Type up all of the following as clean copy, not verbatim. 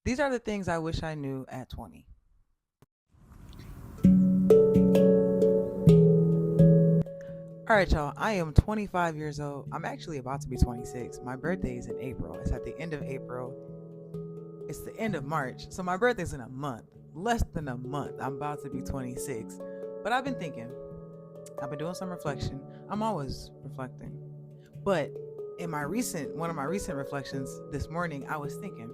These are the things I wish I knew at 20. All right, y'all. I am 25 years old. I'm actually about to be 26. My birthday is in April. It's at the end of April. It's the end of March. So my birthday's in a month. Less than a month. I'm about to be 26. But I've been thinking, I've been doing some reflection. I'm always reflecting. But in one of my recent reflections this morning, I was thinking,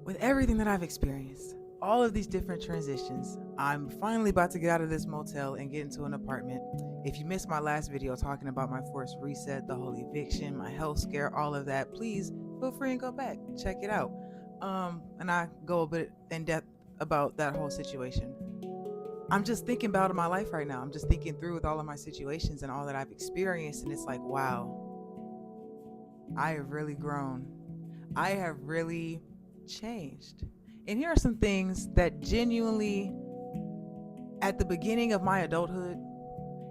with everything that I've experienced, all of these different transitions, I'm finally about to get out of this motel and get into an apartment. If you missed my last video talking about my forced reset, the whole eviction, my health scare, all of that, please feel free and go back, check it out. And I go a bit in depth about that whole situation. I'm just thinking about my life right now. I'm just thinking through with all of my situations and all that I've experienced, and it's like, wow, I have really grown. I have really changed. And here are some things that genuinely, at the beginning of my adulthood,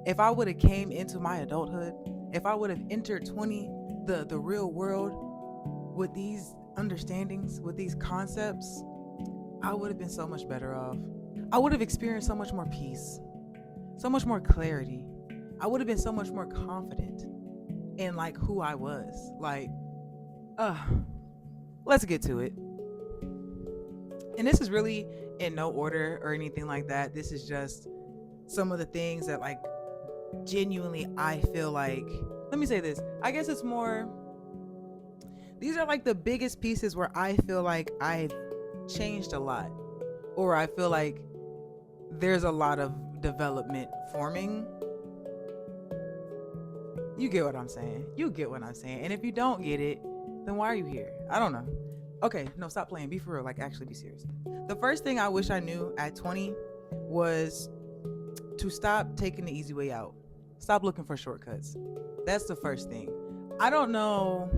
if I would have came into my adulthood, if I would have entered 20, the real world, with these understandings, with these concepts, I would have been so much better off. I would have experienced so much more peace, so much more clarity. I would have been so much more confident in like who I was. Like, uh, let's get to it. And this is really in no order or anything like that. This is just some of the things that like genuinely I feel like, let me say this. I guess it's more, these are like the biggest pieces where I feel like I've changed a lot, or I feel like there's a lot of development forming. You get what I'm saying. You get what I'm saying. And if you don't get it, then why are you here? I don't know. Okay, no, stop playing. Be for real. Like, actually be serious. The first thing I wish I knew at 20 was to stop taking the easy way out. Stop looking for shortcuts. That's the first thing. I don't know.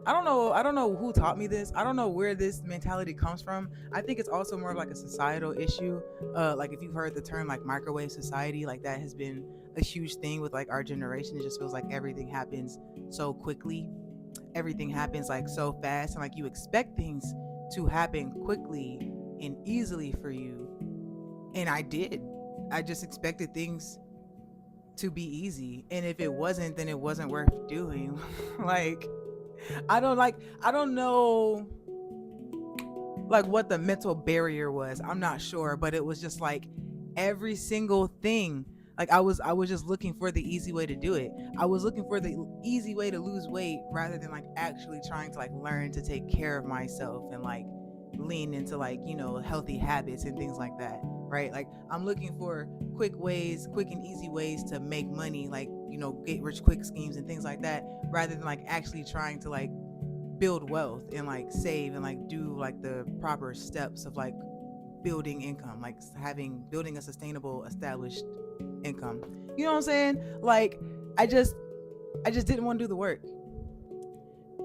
I don't know who taught me this. I don't know where this mentality comes from. I think it's also more of like a societal issue. Like if you've heard the term like microwave society, like that has been a huge thing with like our generation. It just feels like everything happens so quickly. Everything happens like so fast, and like you expect things to happen quickly and easily for you. And I did. I just expected things to be easy. And if it wasn't, then it wasn't worth doing. Like I don't know like what the mental barrier was. I'm not sure, but it was just like every single thing. Like I was just looking for the easy way to do it. I was looking for the easy way to lose weight rather than like actually trying to like learn to take care of myself and like lean into like, healthy habits and things like that, right? Like I'm looking for quick and easy ways to make money, like, get rich quick schemes and things like that, rather than like actually trying to like build wealth and like save and like do like the proper steps of like building income, like building a sustainable established income. You know what I'm saying? Like I just I just didn't want to do the work.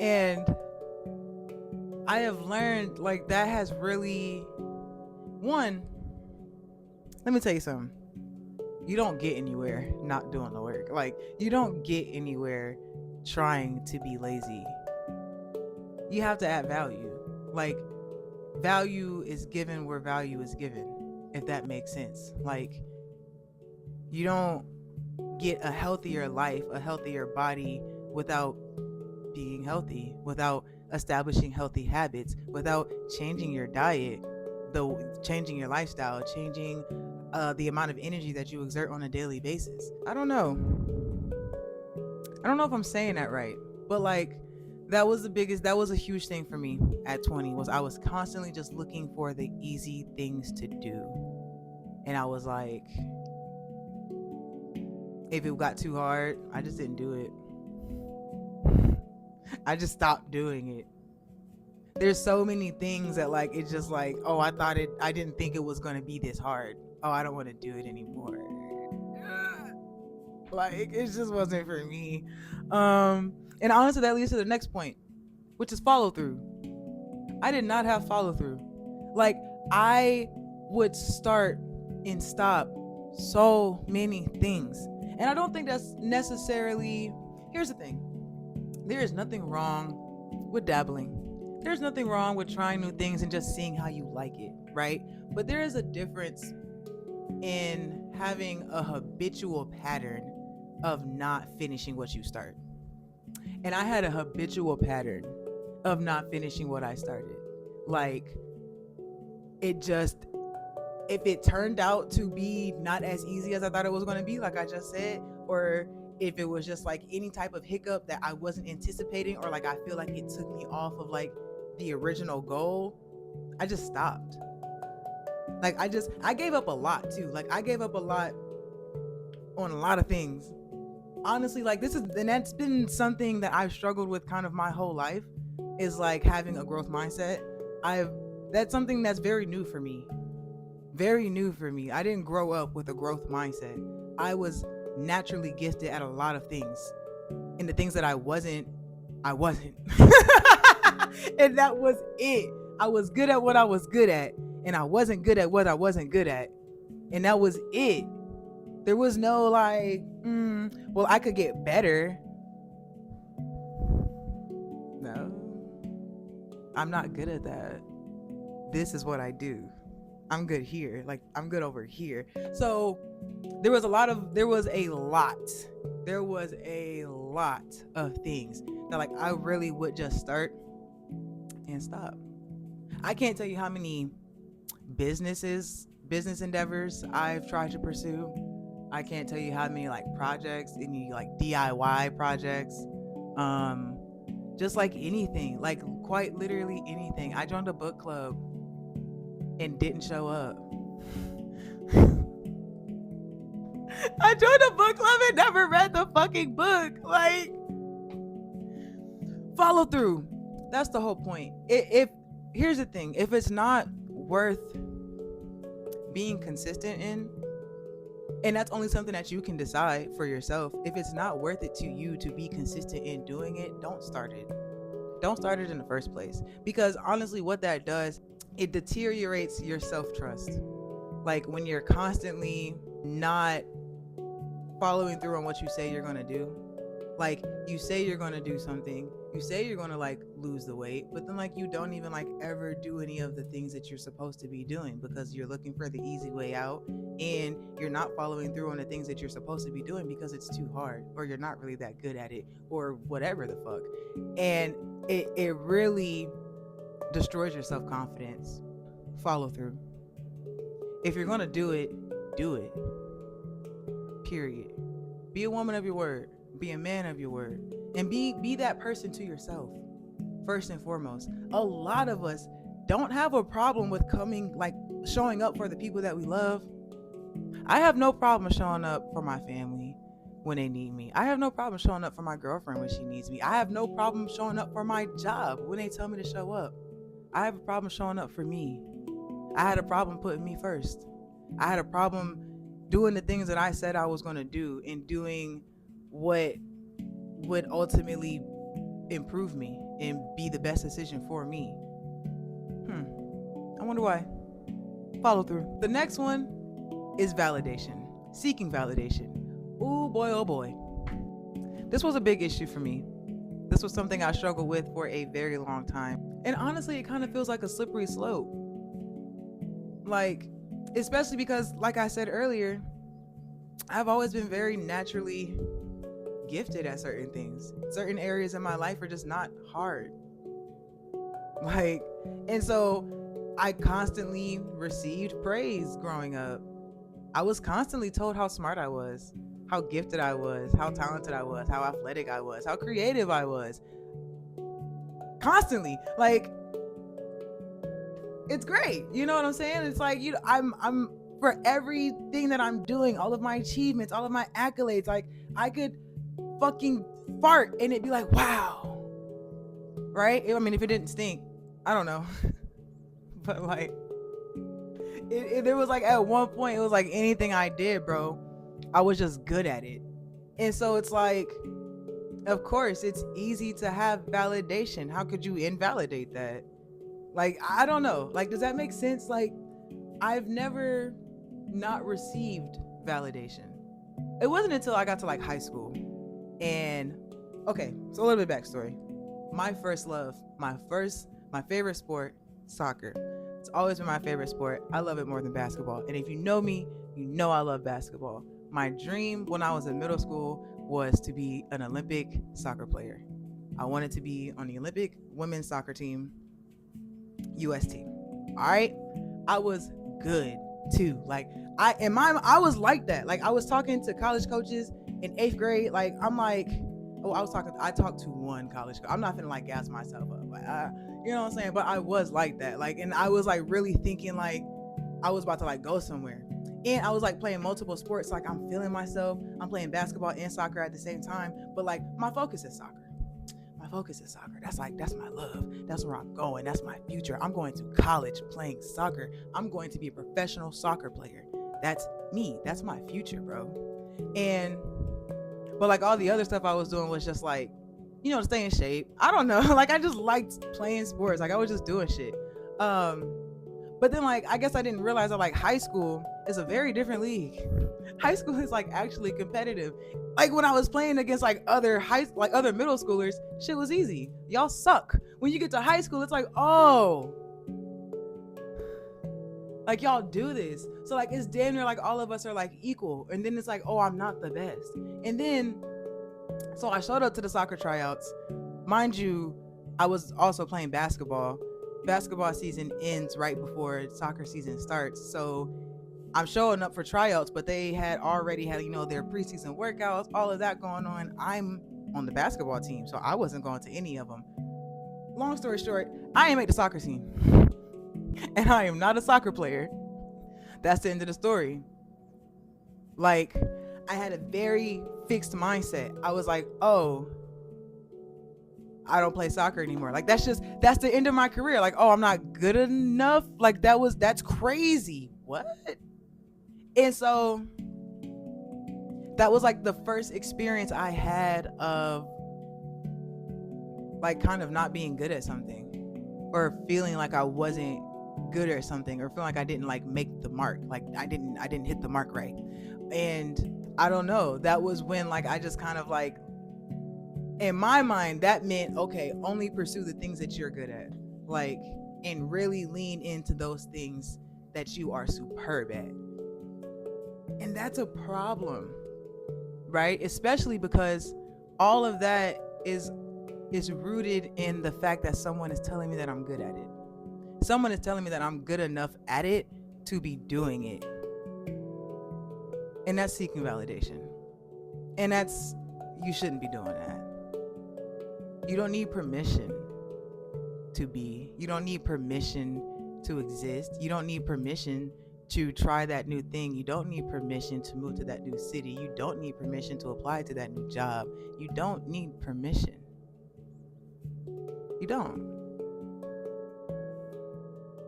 And I have learned like that has really, one, let me tell you something. You don't get anywhere not doing the work. Like you don't get anywhere trying to be lazy. You have to add value. Like value is given where value is given, if that makes sense. Like you don't get a healthier life, a healthier body without being healthy, without establishing healthy habits, without changing your diet, changing your lifestyle, changing the amount of energy that you exert on a daily basis. I don't know. I don't know if I'm saying that right, but like that was a huge thing for me at 20, was I was constantly just looking for the easy things to do. And I was like, if it got too hard, I just didn't do it. I just stopped doing it. There's so many things that like it's just like, oh, I didn't think it was going to be this hard. Oh, I don't want to do it anymore. Like it just wasn't for me. And honestly, that leads to the next point, which is follow through. I did not have follow through. Like I would start and stop so many things. And I don't think that's necessarily, here's the thing. There is nothing wrong with dabbling. there's nothing wrong with trying new things and just seeing how you like it, right? But there is a difference in having a habitual pattern of not finishing what you start. And I had a habitual pattern of not finishing what I started. Like, it just, if it turned out to be not as easy as I thought it was going to be, like I just said, or if it was just like any type of hiccup that I wasn't anticipating, or like I feel like it took me off of like the original goal, I just stopped. Like I gave up a lot too. Like I gave up a lot on a lot of things. Honestly, like and that's been something that I've struggled with kind of my whole life, is like having a growth mindset. That's something that's very new for me. Very new for me. I didn't grow up with a growth mindset. I was naturally gifted at a lot of things. And the things that I wasn't. And that was it. I was good at what I was good at, and I wasn't good at what I wasn't good at. And that was it. There was no like, well, I could get better. No. I'm not good at that. This is what I do. I'm good here. Like, I'm good over here. So there was a lot of things that like I really would just start and stop. I can't tell you how many business endeavors I've tried to pursue. I can't tell you how many like projects, any like DIY projects, just like anything, like quite literally anything. I joined a book club and didn't show up. I joined a book club and never read the fucking book. Like, follow through. That's the whole point. If here's the thing, if it's not worth being consistent in, and that's only something that you can decide for yourself, if it's not worth it to you to be consistent in doing it, don't start it. Don't start it in the first place. Because honestly, what that does, it deteriorates your self-trust. Like when you're constantly not following through on what you say you're going to do. Like you say you're going to do something, you say you're going to like lose the weight, but then like you don't even like ever do any of the things that you're supposed to be doing because you're looking for the easy way out, and you're not following through on the things that you're supposed to be doing because it's too hard, or you're not really that good at it, or whatever the fuck. And it really destroys your self-confidence. Follow through. If you're going to do it, do it. Period. Be a woman of your word. Be a man of your word. And be that person to yourself. First and foremost. A lot of us don't have a problem with showing up for the people that we love. I have no problem showing up for my family when they need me. I have no problem showing up for my girlfriend when she needs me. I have no problem showing up for my job when they tell me to show up. I have a problem showing up for me. I had a problem putting me first. I had a problem doing the things that I said I was going to do and doing what would ultimately improve me and be the best decision for me. I wonder why. Follow through. The next one is validation. Seeking validation. Oh boy, oh boy. This was a big issue for me. This was something I struggled with for a very long time. And honestly, it kind of feels like a slippery slope. Like, especially because, like I said earlier, I've always been very naturally gifted at certain things. Certain areas in my life are just not hard. And so I constantly received praise growing up. I was constantly told how smart I was, how gifted I was, how talented I was, how athletic I was, how creative I was. Constantly. Like, it's great. You know what I'm saying? It's like, I'm for everything that I'm doing, all of my achievements, all of my accolades, like I could fucking fart and it'd be like, wow. Right? I mean, if it didn't stink, I don't know. But like, there was like at one point, it was like anything I did, bro, I was just good at it. And so it's like, of course, it's easy to have validation. How could you invalidate that? Like, I don't know. Like, does that make sense? Like, I've never not received validation. It wasn't until I got to like high school. And okay, so a little bit of backstory. My first love, my My favorite sport, soccer. It's always been my favorite sport. I love it more than basketball. And if you know me, you know I love basketball. My dream when I was in middle school was to be an Olympic soccer player. I wanted to be on the Olympic women's soccer team, US team. All right. I was good too. Like I was like that. Like I was talking to college coaches in 8th grade. Like I'm like, oh, I talked to one college coach. I'm not gonna like gas myself up. Like you know what I'm saying? But I was like that. Like, and I was like really thinking like I was about to like go somewhere. And I was like playing multiple sports. Like I'm feeling myself. I'm playing basketball and soccer at the same time. But like my focus is soccer. My focus is soccer. That's my love. That's where I'm going. That's my future. I'm going to college playing soccer. I'm going to be a professional soccer player. That's me. That's my future, bro. But like all the other stuff I was doing was just like, you know, to stay in shape. I don't know. Like I just liked playing sports. Like I was just doing shit. But then like I guess I didn't realize that like high school is a very different league. High school is like actually competitive. Like when I was playing against like other middle schoolers, shit was easy. Y'all suck. When you get to high school, it's like, oh, like y'all do this. So like it's damn near like all of us are like equal. And then it's like, oh, I'm not the best. And then so I showed up to the soccer tryouts. Mind you, I was also playing basketball. Basketball season ends right before soccer season starts. So I'm showing up for tryouts, but they had already had, you know, their preseason workouts, all of that going on. I'm on the basketball team, so I wasn't going to any of them. Long story short, I ain't make the soccer team. And I am not a soccer player. That's the end of the story. Like, I had a very fixed mindset. I was like, oh, I don't play soccer anymore. Like, that's the end of my career. Like, oh, I'm not good enough. Like, that's crazy. What? And so that was like the first experience I had of like kind of not being good at something or feeling like I wasn't good at something or feeling like I didn't like make the mark. Like I didn't hit the mark right. And I don't know, that was when like I just kind of like, in my mind, that meant, okay, only pursue the things that you're good at. Like, and really lean into those things that you are superb at. And that's a problem, right? Especially because all of that is rooted in the fact that someone is telling me that I'm good at it. Someone is telling me that I'm good enough at it to be doing it. And that's seeking validation. And you shouldn't be doing that. You don't need permission to be. You don't need permission to exist. You don't need permission to try that new thing. You don't need permission to move to that new city. You don't need permission to apply to that new job. You don't need permission. You don't.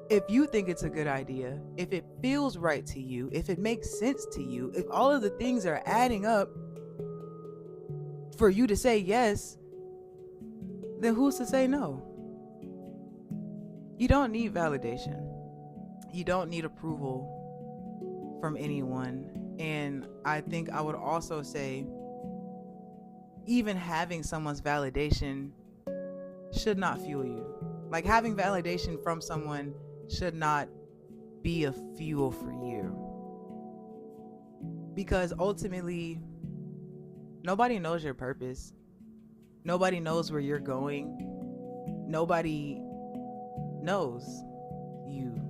If you think it's a good idea, if it feels right to you, if it makes sense to you, if all of the things are adding up for you to say yes, then who's to say no? You don't need validation. You don't need approval from anyone. And I think I would also say, even having someone's validation should not fuel you. Like having validation from someone should not be a fuel for you. Because ultimately, nobody knows your purpose. Nobody knows where you're going. Nobody knows you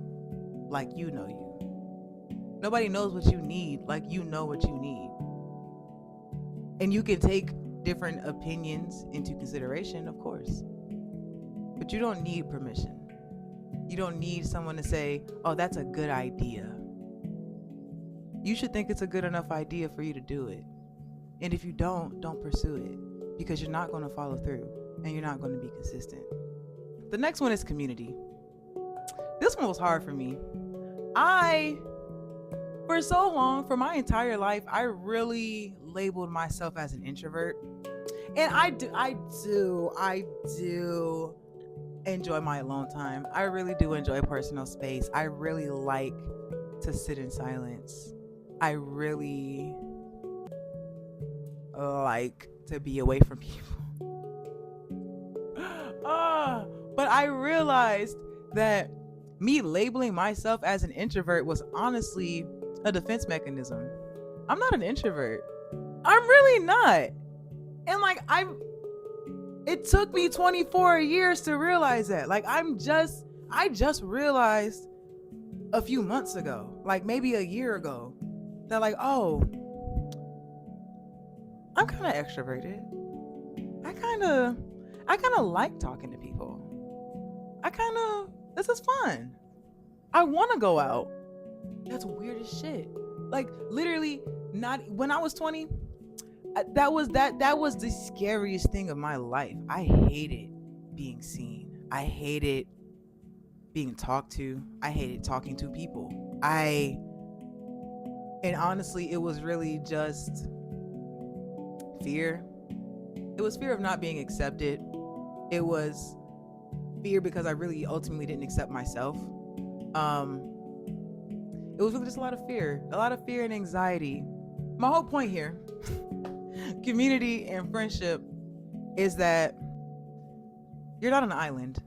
like you know you. Nobody knows what you need like you know what you need. And you can take different opinions into consideration, of course. But you don't need permission. You don't need someone to say, oh, that's a good idea. You should think it's a good enough idea for you to do it. And if you don't pursue it, because you're not going to follow through and you're not going to be consistent. The next one is community. This one was hard for me. For so long, for my entire life, I really labeled myself as an introvert. And I do enjoy my alone time. I really do enjoy personal space. I really like to sit in silence. I really like to be away from people. But I realized that me labeling myself as an introvert was honestly a defense mechanism. I'm not an introvert. I'm really not. And like it took me 24 years to realize that. Like I just realized a few months ago, like maybe a year ago, that like, oh, I'm kind of extroverted. I kind of like talking to people. This is fun. I want to go out. That's weird as shit. Like literally, not when I was 20. That was the scariest thing of my life. I hated being seen. I hated being talked to. I hated talking to people. And honestly, it was really just fear. It was fear of not being accepted. It was fear because I really ultimately didn't accept myself. It was really just a lot of fear and anxiety. My whole point here, community and friendship, is that you're not an island.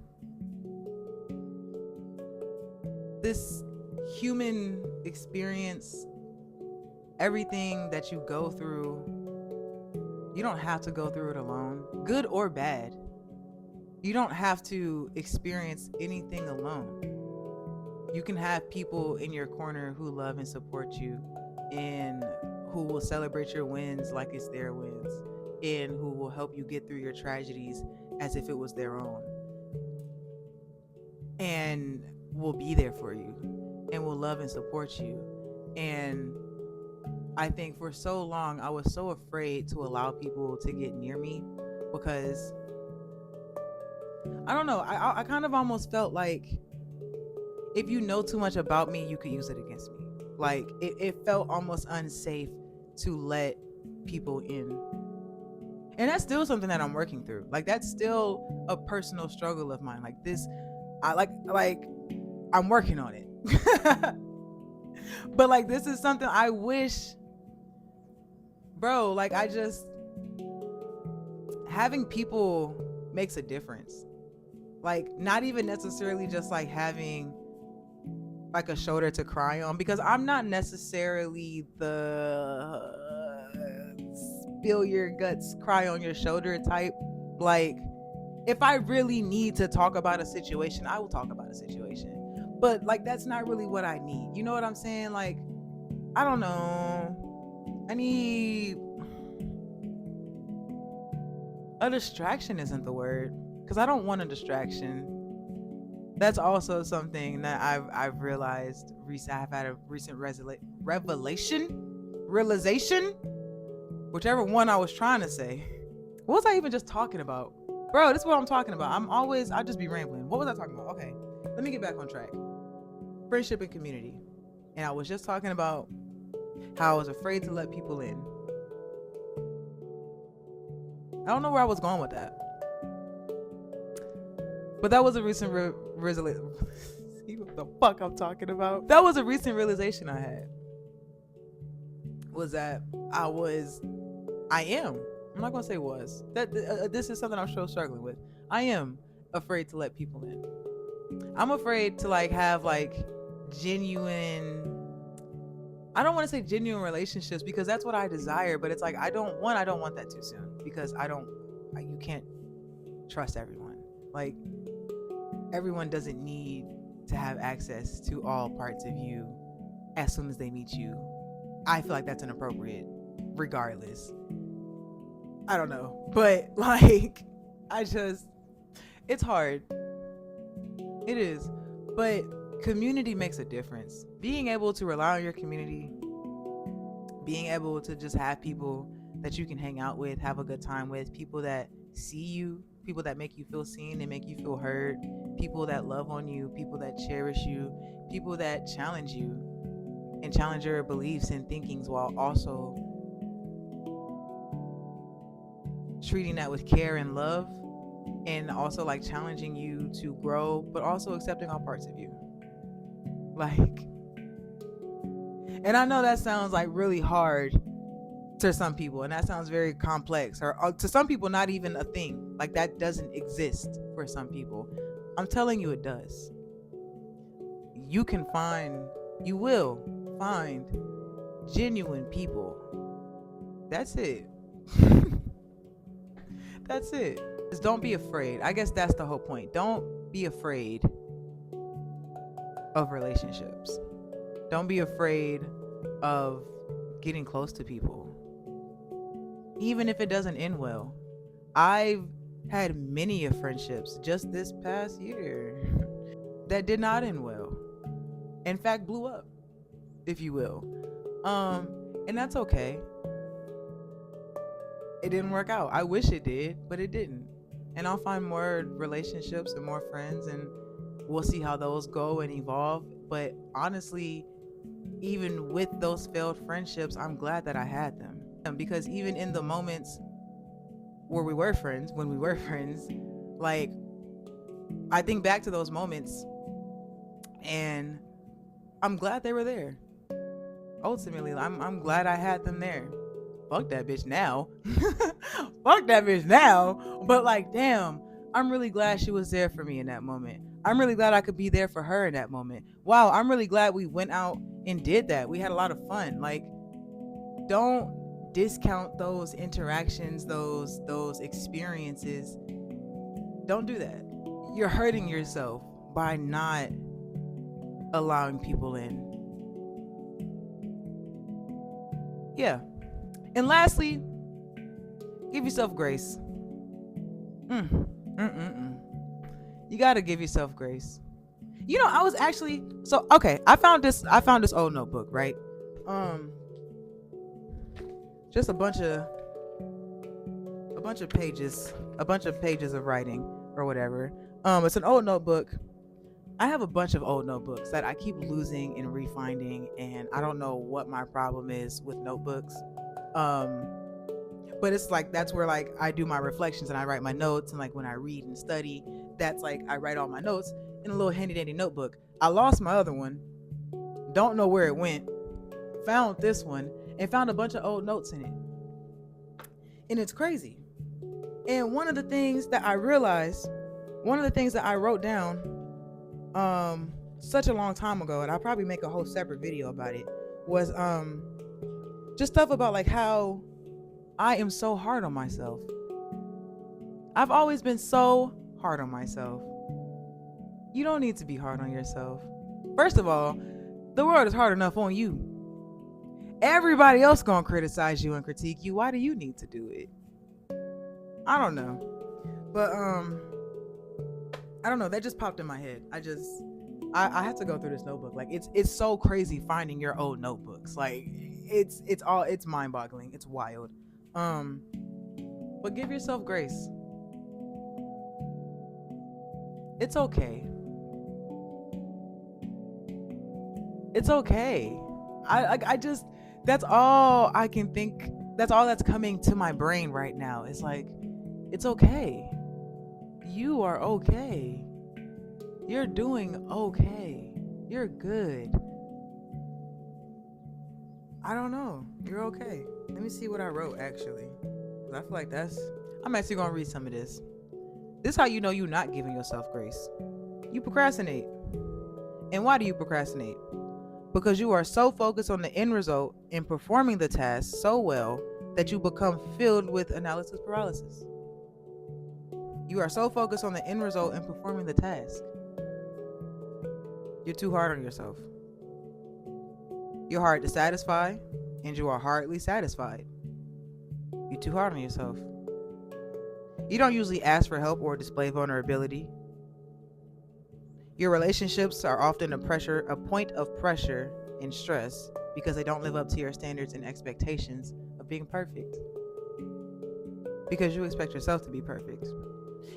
This human experience, everything that you go through, you don't have to go through it alone, good or bad. You don't have to experience anything alone. You can have people in your corner who love and support you, and who will celebrate your wins like it's their wins, and who will help you get through your tragedies as if it was their own, and will be there for you, and will love and support you. And I think for so long I was so afraid to allow people to get near me, because I don't know, I kind of almost felt like if you know too much about me, you could use it against me. Like it felt almost unsafe to let people in. And that's still something that I'm working through. Like that's still a personal struggle of mine. Like this, I'm working on it. But like this is something I wish, bro, like having people makes a difference. Like not even necessarily just like having like a shoulder to cry on, because I'm not necessarily the spill your guts, cry on your shoulder type. Like if I really need to talk about a situation, I will talk about a situation. But like that's not really what I need. You know what I'm saying? Like I don't know. I need a distraction isn't the word, because I don't want a distraction. That's also something that I've realized I've had a recent realization, whichever one I was trying to say. What was I even just talking about? Bro, this is what I'm talking about. I'll just be rambling. What was I talking about? Okay, let me get back on track. Friendship and community. And I was just talking about how I was afraid to let people in. I don't know where I was going with that. But that was a recent realization. See what the fuck I'm talking about? That was a recent realization I had. Was that I am. I'm not gonna say was. This is something I'm still struggling with. I am afraid to let people in. I'm afraid to like have like genuine. I don't want to say genuine relationships, because that's what I desire. But it's like I don't want that too soon, because you can't trust everyone. Like everyone doesn't need to have access to all parts of you as soon as they meet you. I feel like that's inappropriate regardless. I don't know, but like it's hard. It is. But community makes a difference. Being able to rely on your community, being able to just have people that you can hang out with, have a good time with, people that see you, people that make you feel seen and make you feel heard, people that love on you, people that cherish you, people that challenge you and challenge your beliefs and thinkings, while also treating that with care and love, and also like challenging you to grow, but also accepting all parts of you. Like, and I know that sounds like really hard to some people, and that sounds very complex, or to some people not even a thing. Like that doesn't exist for some people. I'm telling you, it does. You will find genuine people. That's it. That's it. Just don't be afraid. I guess that's the whole point. Don't be afraid of relationships. Don't be afraid of getting close to people, even if it doesn't end well. I've had many of friendships just this past year that did not end well. In fact, blew up, if you will. And that's okay. It didn't work out. I wish it did, but it didn't. And I'll find more relationships and more friends, and we'll see how those go and evolve. But honestly, even with those failed friendships, I'm glad that I had them. Because even in the moments where we were friends, like, I think back to those moments and I'm glad they were there. Ultimately, I'm glad I had them there. Fuck that bitch now. Fuck that bitch now. But like, damn, I'm really glad she was there for me in that moment. I'm really glad I could be there for her in that moment. Wow, I'm really glad we went out and did that. We had a lot of fun. Like, don't discount those interactions, those experiences. Don't do that. You're hurting yourself by not allowing people in. Yeah. And lastly, give yourself grace. You gotta give yourself grace. You know, I was actually I found this old notebook, right? Just a bunch of pages of writing or whatever. It's an old notebook. I have a bunch of old notebooks that I keep losing and refinding, and I don't know what my problem is with notebooks. But it's like, that's where like I do my reflections and I write my notes, and like when I read and study, that's like I write all my notes in a little handy dandy notebook. I lost my other one, don't know where it went, found this one and found a bunch of old notes in it. And it's crazy. And one of the things that I wrote down such a long time ago, and I'll probably make a whole separate video about it, was just stuff about like how I am so hard on myself. I've always been so hard on myself. You don't need to be hard on yourself. First of all, the world is hard enough on you. Everybody else gonna criticize you and critique you. Why do you need to do it? I don't know. But I don't know, that just popped in my head. I have to go through this notebook. Like, it's so crazy finding your old notebooks. Like, it's mind-boggling. It's wild. But give yourself grace. It's okay. It's okay. I just, that's all I can think. That's all that's coming to my brain right now. It's like, it's okay. You are okay. You're doing okay. You're good. I don't know. You're okay. Let me see what I wrote, actually. I feel like I'm actually going to read some of this. This is how you know you're not giving yourself grace. You procrastinate. And why do you procrastinate? Because you are so focused on the end result and performing the task so well that you become filled with analysis paralysis. You are so focused on the end result and performing the task. You're too hard on yourself. You're hard to satisfy, and you are hardly satisfied. You're too hard on yourself. You don't usually ask for help or display vulnerability. Your relationships are often a point of pressure and stress because they don't live up to your standards and expectations of being perfect. Because you expect yourself to be perfect.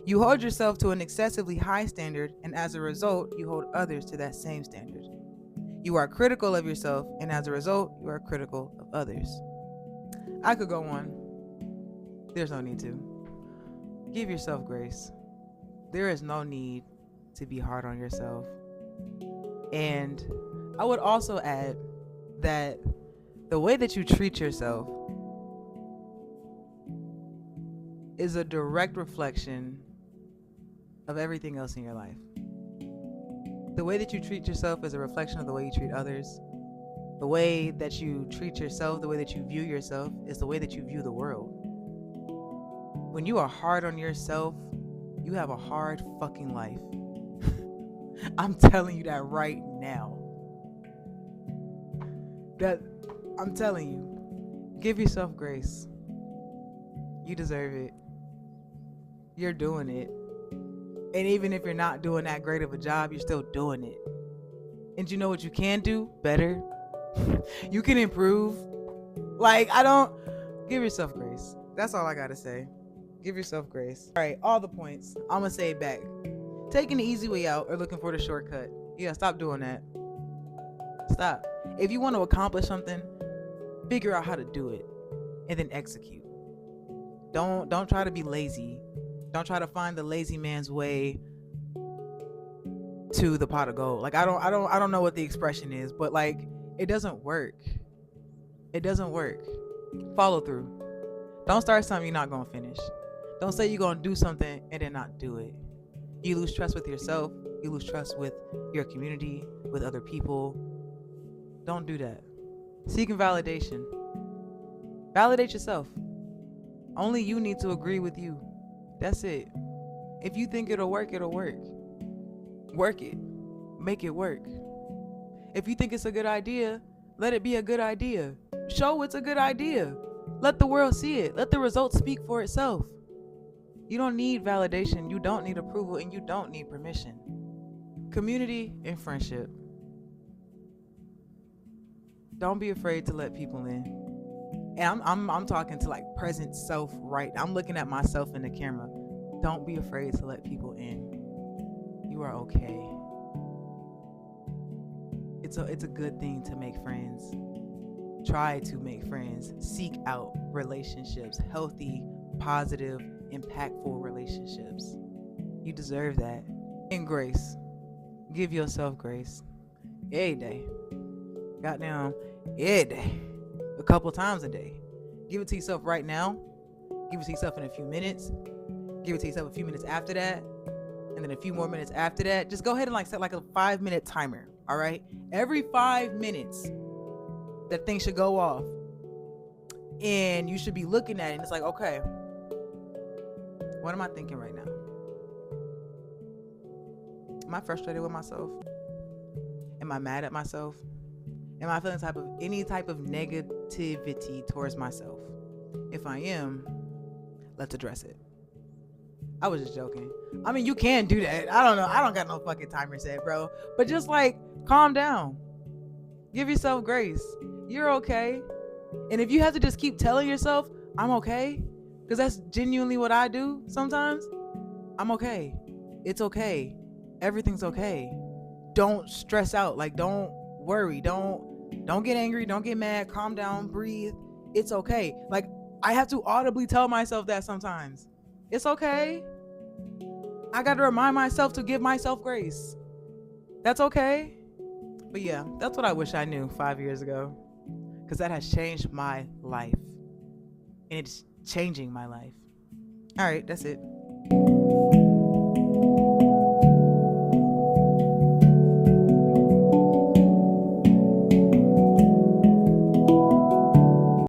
You hold yourself to an excessively high standard, and as a result, you hold others to that same standard. You are critical of yourself, and as a result, you are critical of others. I could go on. There's no need to. Give yourself grace. There is no need to be hard on yourself. And I would also add that the way that you treat yourself is a direct reflection of everything else in your life. The way that you treat yourself is a reflection of the way you treat others. The way that you treat yourself, the way that you view yourself, is the way that you view the world. When you are hard on yourself, you have a hard fucking life. I'm telling you that right now. I'm telling you. Give yourself grace. You deserve it. You're doing it. And even if you're not doing that great of a job, you're still doing it. And you know what you can do better? You can improve. Give yourself grace. That's all I gotta say. Give yourself grace. All right, all the points. I'm gonna say it back. Taking the easy way out or looking for the shortcut. Yeah, stop doing that. Stop. If you want to accomplish something, figure out how to do it and then execute. Don't try to be lazy. Don't try to find the lazy man's way to the pot of gold. I don't know what the expression is, but it doesn't work. It doesn't work. Follow through. Don't start something you're not gonna finish. Don't say you're gonna do something and then not do it. You lose trust with yourself. You lose trust with your community, with other people. Don't do that. Seeking validation. Validate yourself. Only you need to agree with you. That's it. If you think it'll work, it'll work. Work it. Make it work. If you think it's a good idea, let it be a good idea. Show it's a good idea. Let the world see it. Let the results speak for itself. You don't need validation. You don't need approval, and you don't need permission. Community and friendship. Don't be afraid to let people in. And I'm talking to present self right. I'm looking at myself in the camera. Don't be afraid to let people in. You are okay. It's a good thing to make friends. Try to make friends. Seek out relationships. Healthy, positive, impactful relationships. You deserve that. And grace. Give yourself grace. Every day. Goddamn, every day. A couple times a day. Give it to yourself right now. Give it to yourself in a few minutes. Give it to yourself a few minutes after that. And then a few more minutes after that. Just go ahead and set a 5-minute timer. All right? Every 5 minutes, that thing should go off. And you should be looking at it. And it's okay, what am I thinking right now? Am I frustrated with myself? Am I mad at myself? Am I feeling any type of negativity towards myself? If I am, let's address it. I was just joking. I mean, you can do that. I don't know. I don't got no fucking timer set, bro. But just calm down. Give yourself grace. You're okay. And if you have to just keep telling yourself, I'm okay, because that's genuinely what I do sometimes. I'm okay. It's okay. Everything's okay. Don't stress out. Don't worry. Don't get angry. Don't get mad. Calm down. Breathe. It's okay. I have to audibly tell myself that sometimes. It's okay. I got to remind myself to give myself grace. That's okay. But yeah, that's what I wish I knew 5 years ago, because that has changed my life. And it's changing my life. All right, that's it.